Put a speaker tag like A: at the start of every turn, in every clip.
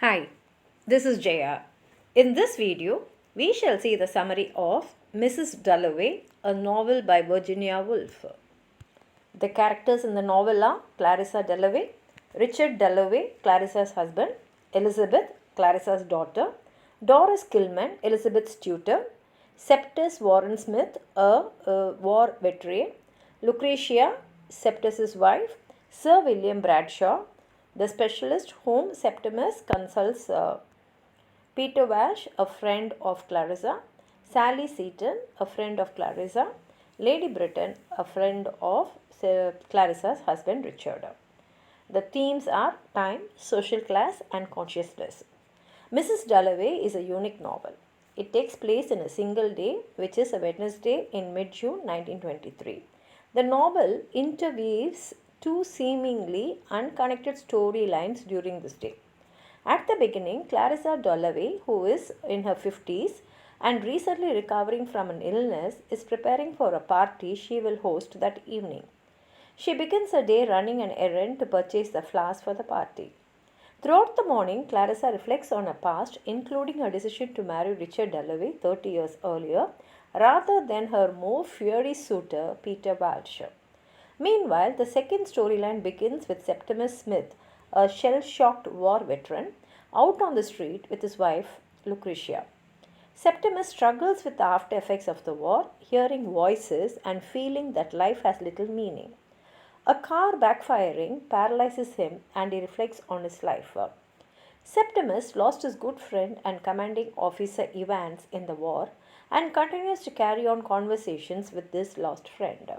A: Hi, this is Jaya. In this video, we shall see the summary of Mrs. Dalloway, a novel by Virginia Woolf. The characters in the novel are Clarissa Dalloway, Richard Dalloway, Clarissa's husband, Elizabeth, Clarissa's daughter, Doris Kilman, Elizabeth's tutor, Septus Warren Smith, a war veteran, Lucretia, Septus's wife, Sir William Bradshaw, the specialist whom Septimus consults, Peter Walsh, a friend of Clarissa, Sally Seton, a friend of Clarissa, Lady Britton, a friend of Clarissa's husband Richard. The themes are time, social class, and consciousness. Mrs. Dalloway is a unique novel. It takes place in a single day, which is a Wednesday in mid-June 1923. The novel interweaves two seemingly unconnected storylines during this day. At the beginning, Clarissa Dalloway, who is in her 50s and recently recovering from an illness, is preparing for a party she will host that evening. She begins her day running an errand to purchase the flowers for the party. Throughout the morning, Clarissa reflects on her past, including her decision to marry Richard Dalloway 30 years earlier, rather than her more fiery suitor, Peter Walsh. Meanwhile, the second storyline begins with Septimus Smith, a shell-shocked war veteran, out on the street with his wife, Lucretia. Septimus struggles with the after effects of the war, hearing voices and feeling that life has little meaning. A car backfiring paralyzes him and he reflects on his life. Septimus lost his good friend and commanding officer Evans in the war and continues to carry on conversations with this lost friend.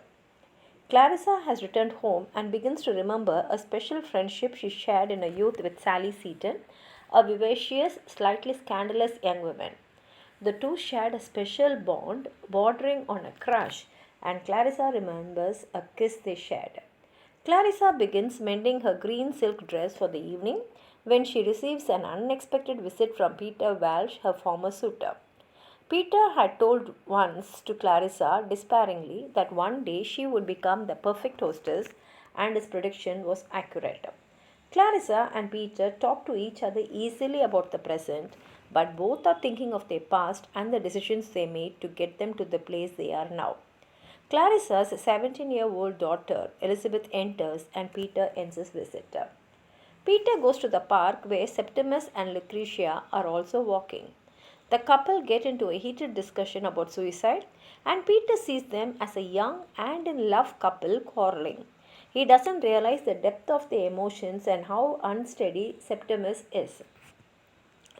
A: Clarissa has returned home and begins to remember a special friendship she shared in her youth with Sally Seton, a vivacious, slightly scandalous young woman. The two shared a special bond bordering on a crush, and Clarissa remembers a kiss they shared. Clarissa begins mending her green silk dress for the evening when she receives an unexpected visit from Peter Walsh, her former suitor. Peter had told once to Clarissa despairingly that one day she would become the perfect hostess, and his prediction was accurate. Clarissa and Peter talk to each other easily about the present, but both are thinking of their past and the decisions they made to get them to the place they are now. Clarissa's 17-year-old daughter Elizabeth enters and Peter ends his visit. Peter goes to the park where Septimus and Lucretia are also walking. The couple get into a heated discussion about suicide, and Peter sees them as a young and in love couple quarreling. He doesn't realize the depth of their emotions and how unsteady Septimus is.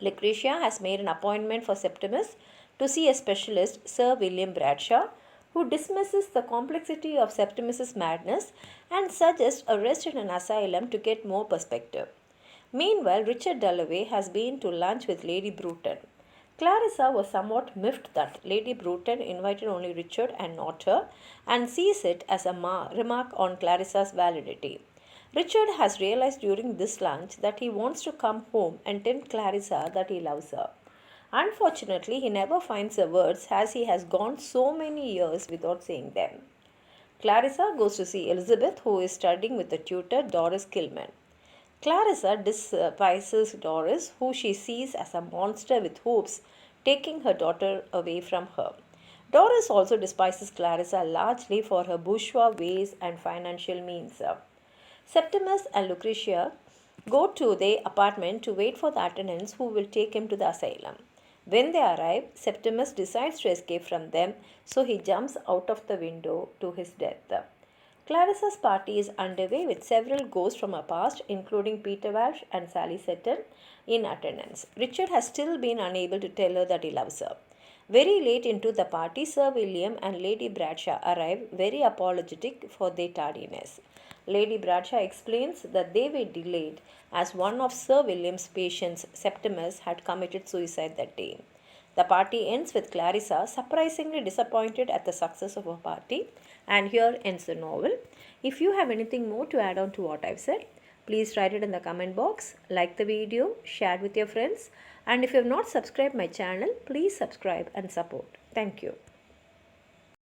A: Lucretia has made an appointment for Septimus to see a specialist, Sir William Bradshaw, who dismisses the complexity of Septimus's madness and suggests a rest in an asylum to get more perspective. Meanwhile, Richard Dalloway has been to lunch with Lady Bruton. Clarissa was somewhat miffed that Lady Bruton invited only Richard and not her, and sees it as a remark on Clarissa's validity. Richard has realized during this lunch that he wants to come home and tell Clarissa that he loves her. Unfortunately, he never finds the words as he has gone so many years without saying them. Clarissa goes to see Elizabeth, who is studying with the tutor Doris Kilman. Clarissa despises Doris, who she sees as a monster with hopes, taking her daughter away from her. Doris also despises Clarissa largely for her bourgeois ways and financial means. Septimus and Lucretia go to their apartment to wait for the attendants who will take him to the asylum. When they arrive, Septimus decides to escape from them, so he jumps out of the window to his death. Clarissa's party is underway with several ghosts from her past, including Peter Walsh and Sally Seton, in attendance. Richard has still been unable to tell her that he loves her. Very late into the party, Sir William and Lady Bradshaw arrive, very apologetic for their tardiness. Lady Bradshaw explains that they were delayed as one of Sir William's patients, Septimus, had committed suicide that day. The party ends with Clarissa surprisingly disappointed at the success of her party, and here ends the novel. If you have anything more to add on to what I've said, please write it in the comment box, like the video, share it with your friends, and if you have not subscribed my channel, please subscribe and support. Thank you.